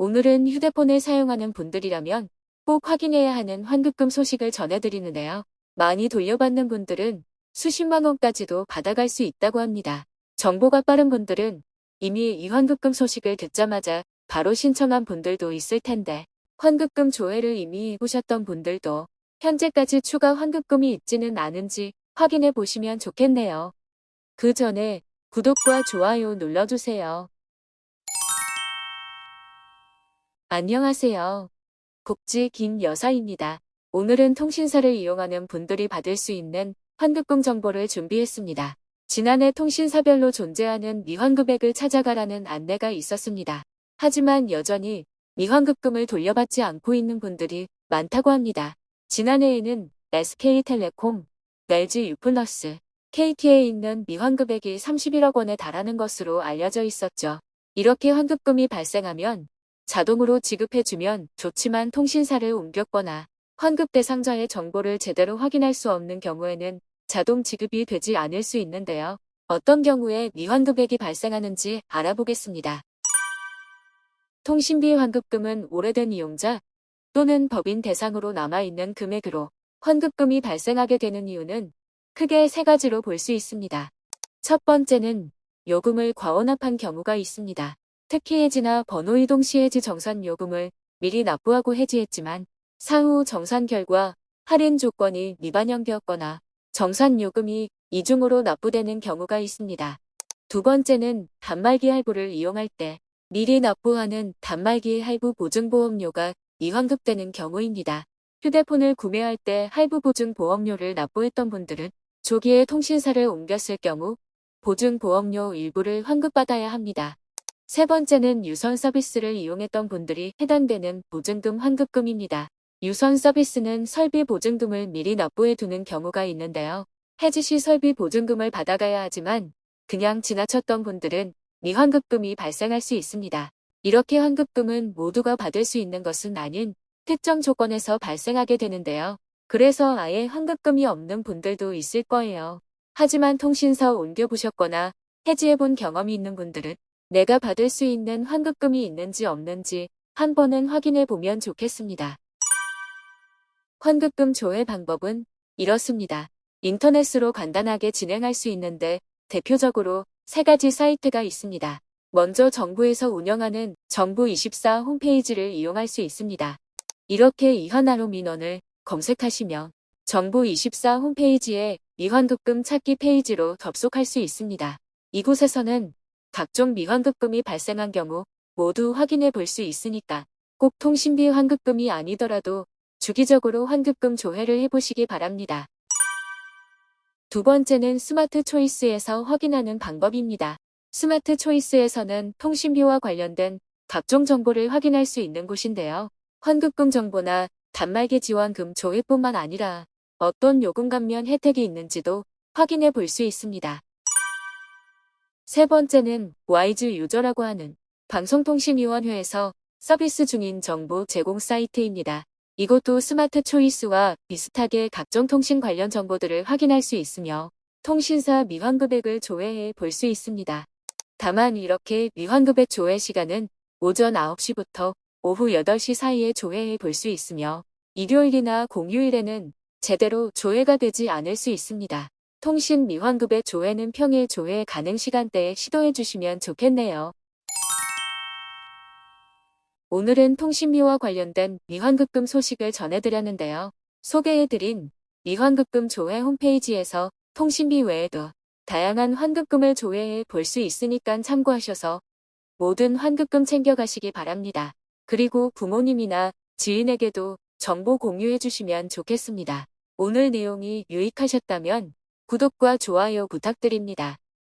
오늘은 휴대폰을 사용하는 분들이라면 꼭 확인해야 하는 환급금 소식을 전해드리는데요. 많이 돌려받는 분들은 수십만 원까지도 받아갈 수 있다고 합니다. 정보가 빠른 분들은 이미 이 환급금 소식을 듣자마자 바로 신청한 분들도 있을 텐데 환급금 조회를 이미 해보셨던 분들도 현재까지 추가 환급금이 있지는 않은지 확인해 보시면 좋겠네요. 그 전에 구독과 좋아요 눌러주세요. 안녕하세요. 복지 김여사입니다. 오늘은 통신사를 이용하는 분들이 받을 수 있는 환급금 정보를 준비했습니다. 지난해 통신사별로 존재하는 미환급액을 찾아가라는 안내가 있었습니다. 하지만 여전히 미환급금을 돌려받지 않고 있는 분들이 많다고 합니다. 지난해에는 SK텔레콤, LG유플러스, KT에 있는 미환급액이 31억 원에 달하는 것으로 알려져 있었죠. 이렇게 환급금이 발생하면 자동으로 지급해주면 좋지만 통신사를 옮겼거나 환급 대상자의 정보를 제대로 확인할 수 없는 경우에는 자동 지급이 되지 않을 수 있는데요. 어떤 경우에 미환급액이 발생하는지 알아보겠습니다. 통신비 환급금은 오래된 이용자 또는 법인 대상으로 남아있는 금액으로 환급금이 발생하게 되는 이유는 크게 세 가지로 볼 수 있습니다. 첫 번째는 요금을 과원납한 경우가 있습니다. 특히 해지나 번호 이동 시 해지 정산 요금을 미리 납부하고 해지했지만 사후 정산 결과 할인 조건이 미반영되었거나 정산 요금이 이중으로 납부되는 경우가 있습니다. 두 번째는 단말기 할부를 이용할 때 미리 납부하는 단말기 할부 보증보험료가 미환급되는 경우입니다. 휴대폰을 구매할 때 할부 보증보험료를 납부했던 분들은 조기에 통신사를 옮겼을 경우 보증보험료 일부를 환급받아야 합니다. 세 번째는 유선 서비스를 이용했던 분들이 해당되는 보증금 환급금입니다. 유선 서비스는 설비 보증금을 미리 납부해 두는 경우가 있는데요. 해지 시 설비 보증금을 받아가야 하지만 그냥 지나쳤던 분들은 미환급금이 발생할 수 있습니다. 이렇게 환급금은 모두가 받을 수 있는 것은 아닌 특정 조건에서 발생하게 되는데요. 그래서 아예 환급금이 없는 분들도 있을 거예요. 하지만 통신사 옮겨보셨거나 해지해본 경험이 있는 분들은 내가 받을 수 있는 환급금이 있는지 없는지 한 번은 확인해 보면 좋겠습니다. 환급금 조회 방법은 이렇습니다. 인터넷으로 간단하게 진행할 수 있는데 대표적으로 세 가지 사이트가 있습니다. 먼저 정부에서 운영하는 정부24 홈페이지를 이용할 수 있습니다. 이렇게 이하나로 민원을 검색하시면 정부24 홈페이지에 미환급금 찾기 페이지로 접속할 수 있습니다. 이곳에서는 각종 미환급금이 발생한 경우 모두 확인해 볼 수 있으니까 꼭 통신비 환급금이 아니더라도 주기적으로 환급금 조회를 해보시기 바랍니다. 두 번째는 스마트 초이스에서 확인하는 방법입니다. 스마트 초이스에서는 통신비와 관련된 각종 정보를 확인할 수 있는 곳인데요. 환급금 정보나 단말기 지원금 조회뿐만 아니라 어떤 요금 감면 혜택이 있는지도 확인해 볼 수 있습니다. 세 번째는 와이즈 유저라고 하는 방송통신위원회에서 서비스 중인 정보 제공 사이트입니다. 이것도 스마트 초이스와 비슷하게 각종 통신 관련 정보들을 확인할 수 있으며 통신사 미환급액을 조회해 볼 수 있습니다. 다만 이렇게 미환급액 조회 시간은 오전 9시부터 오후 8시 사이에 조회해 볼 수 있으며 일요일이나 공휴일에는 제대로 조회가 되지 않을 수 있습니다. 통신 미환급액 조회는 평일 조회 가능 시간대에 시도해 주시면 좋겠네요. 오늘은 통신비와 관련된 미환급금 소식을 전해드렸는데요. 소개해드린 미환급금 조회 홈페이지에서 통신비 외에도 다양한 환급금을 조회해 볼 수 있으니까 참고하셔서 모든 환급금 챙겨가시기 바랍니다. 그리고 부모님이나 지인에게도 정보 공유해 주시면 좋겠습니다. 오늘 내용이 유익하셨다면 구독과 좋아요 부탁드립니다.